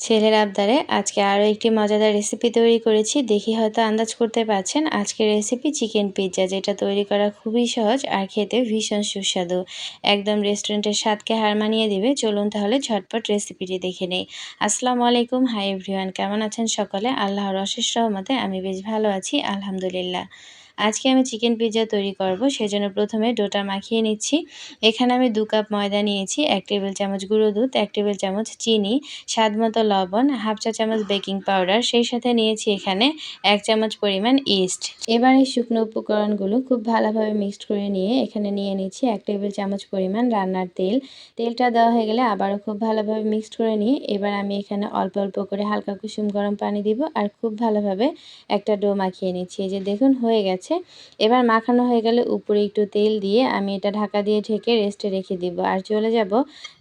ছেলের আবদারে আজকে আরও একটি মজাদার রেসিপি তৈরি করেছি। দেখি হয়তো আন্দাজ করতে পারছেন। আজকের রেসিপি চিকেন পিৎজা, যেটা তৈরি করা খুবই সহজ আর খেতে ভীষণ সুস্বাদু। একদম রেস্টুরেন্টের স্বাদকে হার মানিয়ে দিবে। চলুন তাহলে ঝটপট রেসিপিটি দেখে নেই। আসসালামু আলাইকুম, হাই এভরিওয়ান, কেমন আছেন সকলে? আল্লাহর অশেষ রহমতে আমি বেশ ভালো আছি, আলহামদুলিল্লাহ। আজকে আমি চিকেন পিৎজা তৈরি করব, সেজন্য প্রথমে ডোটা মাখিয়ে নিচ্ছি। এখানে আমি 2 কাপ ময়দা নিয়েছি, 1 টেবিল চামচ গুঁড়ো দুধ, 1 টেবিল চামচ চিনি, স্বাদমতো লবণ, হাফ চা চামচ বেকিং পাউডার, সেই সাথে নিয়েছি এখানে 1 চামচ পরিমাণ ইস্ট। এবার এই শুকনো উপকরণগুলো খুব ভালোভাবে মিক্সড করে নিয়ে এখানে নিয়ে নিচ্ছি 1 টেবিল চামচ পরিমাণ রান্নার তেল। তেলটা দেওয়া হয়ে গেলে আবারও খুব ভালোভাবে মিক্সড করে নিয়ে এবার আমি এখানে অল্প অল্প করে হালকা কুসুম গরম পানি দিব আর খুব ভালোভাবে একটা ডো মাখিয়ে নিচ্ছি। এই যে দেখুন হয়ে গেছে। এবার মাখানো হয়ে গেলে উপরে একটু তেল দিয়ে আমি এটা ঢাকা দিয়ে ঢেকে রেস্টে রেখে দিব আর চলে যাব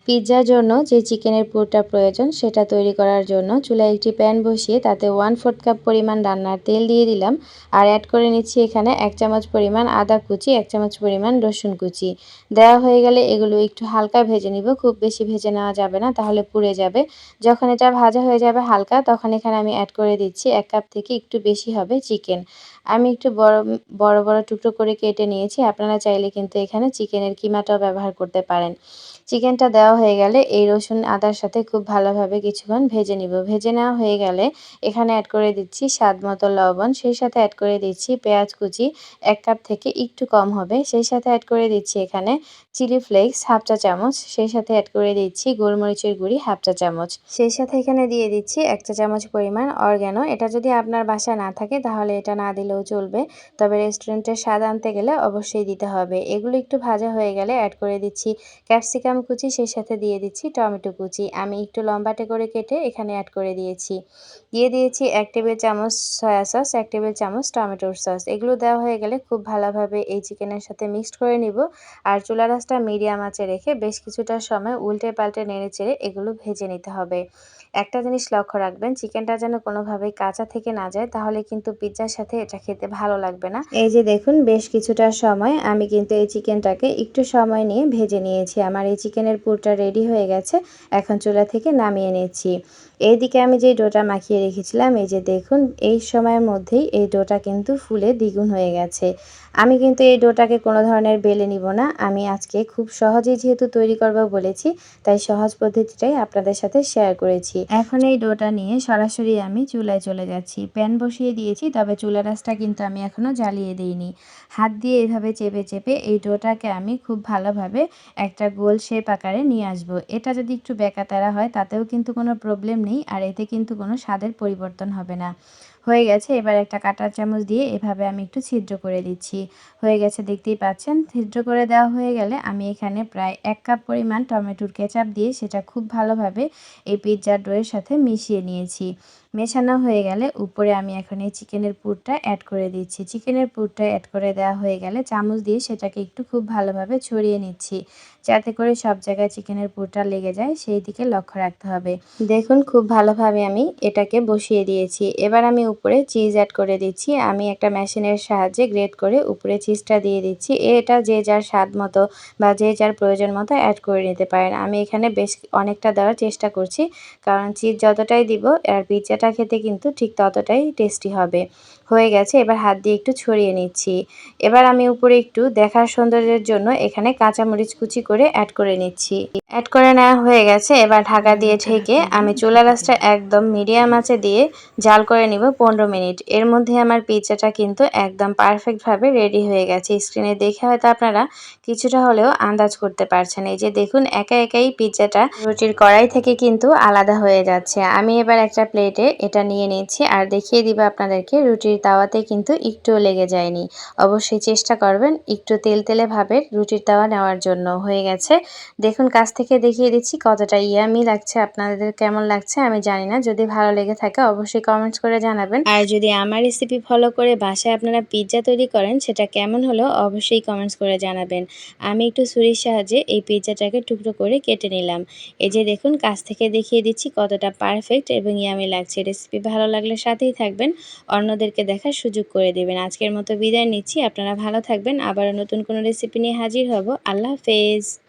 পিৎজার জন্য যে চিকেনের পুরটা প্রয়োজন সেটা তৈরি করার জন্য। চুলায় একটি প্যান বসিয়ে তাতে 1/4 কাপ পরিমাণ রান্নার তেল দিয়ে দিলাম আর অ্যাড করে নিচ্ছি এখানে 1 চামচ পরিমাণ আদা কুচি, 1 চামচ পরিমাণ রসুন কুচি। দেওয়া হয়ে গেলে এগুলো একটু হালকা ভেজে নিব, খুব বেশি ভেজে নেওয়া যাবে না, তাহলে পুড়ে যাবে। যখন এটা ভাজা হয়ে যাবে হালকা, তখন এখানে আমি অ্যাড করে দিচ্ছি 1 কাপ থেকে একটু বেশি হবে চিকেন। আমি একটু বড় বড় টুকরো করে কেটে নিয়েছি। আপনারা চাইলে কিন্তু এখানে চিকেনের কিমাটাও ব্যবহার করতে পারেন। চিকেনটা দেওয়া হয়ে গেলে এই রসুন আদার সাথে খুব ভালোভাবে কিছুক্ষণ ভেজে নিব। ভেজে নেওয়া হয়ে গেলে এখানে অ্যাড করে দিচ্ছি স্বাদমতো লবণ, সেই সাথে অ্যাড করে দিচ্ছি পেঁয়াজ কুচি 1 কাপ থেকে একটু কম হবে, সেই সাথে অ্যাড করে দিচ্ছি এখানে চিলি ফ্লেক্স হাফ চা চামচ, সেই সাথে অ্যাড করে দিচ্ছি গোলমরিচের গুঁড়ি হাফ চা চামচ, সেই সাথে এখানে দিয়ে দিচ্ছি 1 চা চামচ পরিমাণ অরগ্যানো। এটা যদি আপনার বাসায় না থাকে তাহলে এটা না দিলেও চলবে, তবে রেস্টুরেন্টের স্বাদ আনতে গেলে অবশ্যই দিতে হবে। এগুলো একটু ভাজা হয়ে গেলে অ্যাড করে দিচ্ছি ক্যাপসিকাম কুচি, সেই সাথে দিয়ে দিচ্ছি টমেটো কুচি। আমি একটু লম্বাটে করে কেটে এখানে অ্যাড করে দিয়েছি। দিয়ে দিয়েছি 1 টেবিল চামচ সয়া সস, 1 টেবিল চামচ টমেটোর সস। এগুলো দেওয়া হয়ে গেলে খুব ভালোভাবে এই চিকেনের সাথে মিক্সড করে নিব আর চুলার আঁচটা মিডিয়াম আঁচে রেখে বেশ কিছুটা সময় উল্টে পাল্টে নেড়ে চেড়ে এগুলো ভেজে নিতে হবে। একটা জিনিস লক্ষ্য রাখবেন, চিকেনটা যেন কোনোভাবেই কাঁচা থেকে না যায়, তাহলে কিন্তু পিৎজার সাথে এটা খেতে ভালো লাগবে না। এই যে দেখুন বেশ কিছুটা সময় আমি কিন্তু এই চিকেনটাকে একটু সময় নিয়ে ভেজে নিয়েছি। আমার এই চিকেনের পুরটা রেডি হয়ে গেছে। এখন চুলা থেকে নামিয়ে নিচ্ছি। এইদিকে আমি যে ডোটা মাখিয়ে রেখেছিলাম, এই যে দেখুন এই সময়ের মধ্যেই এই ডোটা কিন্তু ফুলে দ্বিগুণ হয়ে গেছে। আমি কিন্তু এই ডোটাকে কোনো ধরনের বেলে নিব না। আমি আজকে খুব সহজেই যেহেতু তৈরি করব বলেছি, তাই সহজ পদ্ধতিটাই আপনাদের সাথে শেয়ার করেছি। এখন এই ডোটা নিয়ে সরাসরি আমি চুলায় চলে যাচ্ছি। প্যান বসিয়ে দিয়েছি, তবে চুলার আঁচটা কিন্তু আমি এখনও জ্বালিয়ে দিইনি। হাত দিয়ে এভাবে চেপে চেপে এই ডোটাকে আমি খুব ভালোভাবে একটা গোল শেপ আকারে নিয়ে আসব। এটা যদি একটু বেঁকাতেরা হয় তাতেও কিন্তু কোনো প্রবলেম নেই, আর এতে কিন্তু কোনো স্বাদের পরিবর্তন হবে না। হয়ে গেছে। এবার একটা কাঁটার চামচ দিয়ে এভাবে আমি একটু ছিদ্র করে দিচ্ছি। হয়ে গেছে, দেখতেই পাচ্ছেন। ছিদ্র করে দেওয়া হয়ে গেলে আমি এখানে প্রায় 1 কাপ পরিমাণ টমেটোর কেচাপ দিয়ে সেটা খুব ভালোভাবে এই পিৎজার ডোয়ের সাথে মিশিয়ে নিয়েছি। মেশানো হয়ে গেলে উপরে আমি এখন এই চিকেনের পুরটা অ্যাড করে দিচ্ছি। চিকেনের পুরটা অ্যাড করে দেওয়া হয়ে গেলে চামচ দিয়ে সেটাকে একটু খুব ভালোভাবে ছড়িয়ে নিচ্ছি, যাতে করে সব জায়গায় চিকেনের পুরটা লেগে যায়, সেই দিকে লক্ষ্য রাখতে হবে। দেখুন খুব ভালোভাবে আমি এটাকে বসিয়ে দিয়েছি। এবার আমি উপরে চিজ অ্যাড করে দিচ্ছি। আমি একটা মেশিনের সাহায্যে গ্রেট করে উপরে চিজটা দিয়ে দিচ্ছি। এটা যে যার স্বাদ মতো বা যে যার প্রয়োজন মতো অ্যাড করে নিতে পারেন। আমি এখানে বেশ অনেকটা দেওয়ার চেষ্টা করছি, কারণ চিজ যতটাই দিব আর পিৎজাটা খেতে কিন্তু ঠিক ততটাই টেস্টি হবে। হয়ে গেছে, এবার হাত দিয়ে একটু ছড়িয়ে নিচ্ছি। এবার আমি উপরে একটু দেখার সৌন্দর্যের জন্য এখানে কাঁচামরিচ কুচি করে অ্যাড করে নিচ্ছি। অ্যাড করে নেওয়া হয়ে গেছে। এবার ঢাকা দিয়ে ঢেকে আমি চুলার আঁচটা একদম মিডিয়াম আঁচে দিয়ে জাল করে নিব 15 মিনিট। এর মধ্যে আমার পিৎজাটা কিন্তু একদম পারফেক্টভাবে রেডি হয়ে গেছে। স্ক্রিনে দেখে হয়তো আপনারা কিছুটা হলেও আন্দাজ করতে পারছেন। এই যে দেখুন একা একাই পিৎজাটা রুটির কড়াই থেকে কিন্তু আলাদা হয়ে যাচ্ছে। আমি এবার একটা প্লেটে এটা নিয়ে নিচ্ছি আর দেখিয়ে দিব আপনাদেরকে রুটির তাওয়াতে কিন্তু একটুও লেগে যায়নি। অবশ্যই চেষ্টা করবেন একটু তেলতেলে ভাবে রুটির তাওয়া নেওয়ার জন্য। হয়ে গেছে, দেখুন কাছ থেকে দেখিয়ে দিচ্ছি কতটা ইয়ামি লাগছে। আপনাদের কেমন লাগছে আমি জানি না। যদি ভালো লেগে থাকে অবশ্যই কমেন্টস করে জানাবেন। আর যদি আমার রেসিপি ফলো করে বাসায় আপনারা পিৎজা তৈরি করেন, সেটা কেমন হলো অবশ্যই কমেন্টস করে জানাবেন। আমি একটু ছুরির সাহায্যে এই পিৎজাটাকে টুকরো করে কেটে নিলাম। এই যে দেখুন কাছ থেকে দেখিয়ে দিচ্ছি কতটা পারফেক্ট এবং ইয়ামি লাগছে। রেসিপি ভালো লাগলে সাথেই থাকবেন, অন্যদেরকে দেখার সুযোগ করে দেবেন। আজকের মতো বিদায় নিচ্ছি। আপনারা ভালো থাকবেন। আবারও নতুন কোনো রেসিপি নিয়ে হাজির হব। আল্লাহ হাফেজ।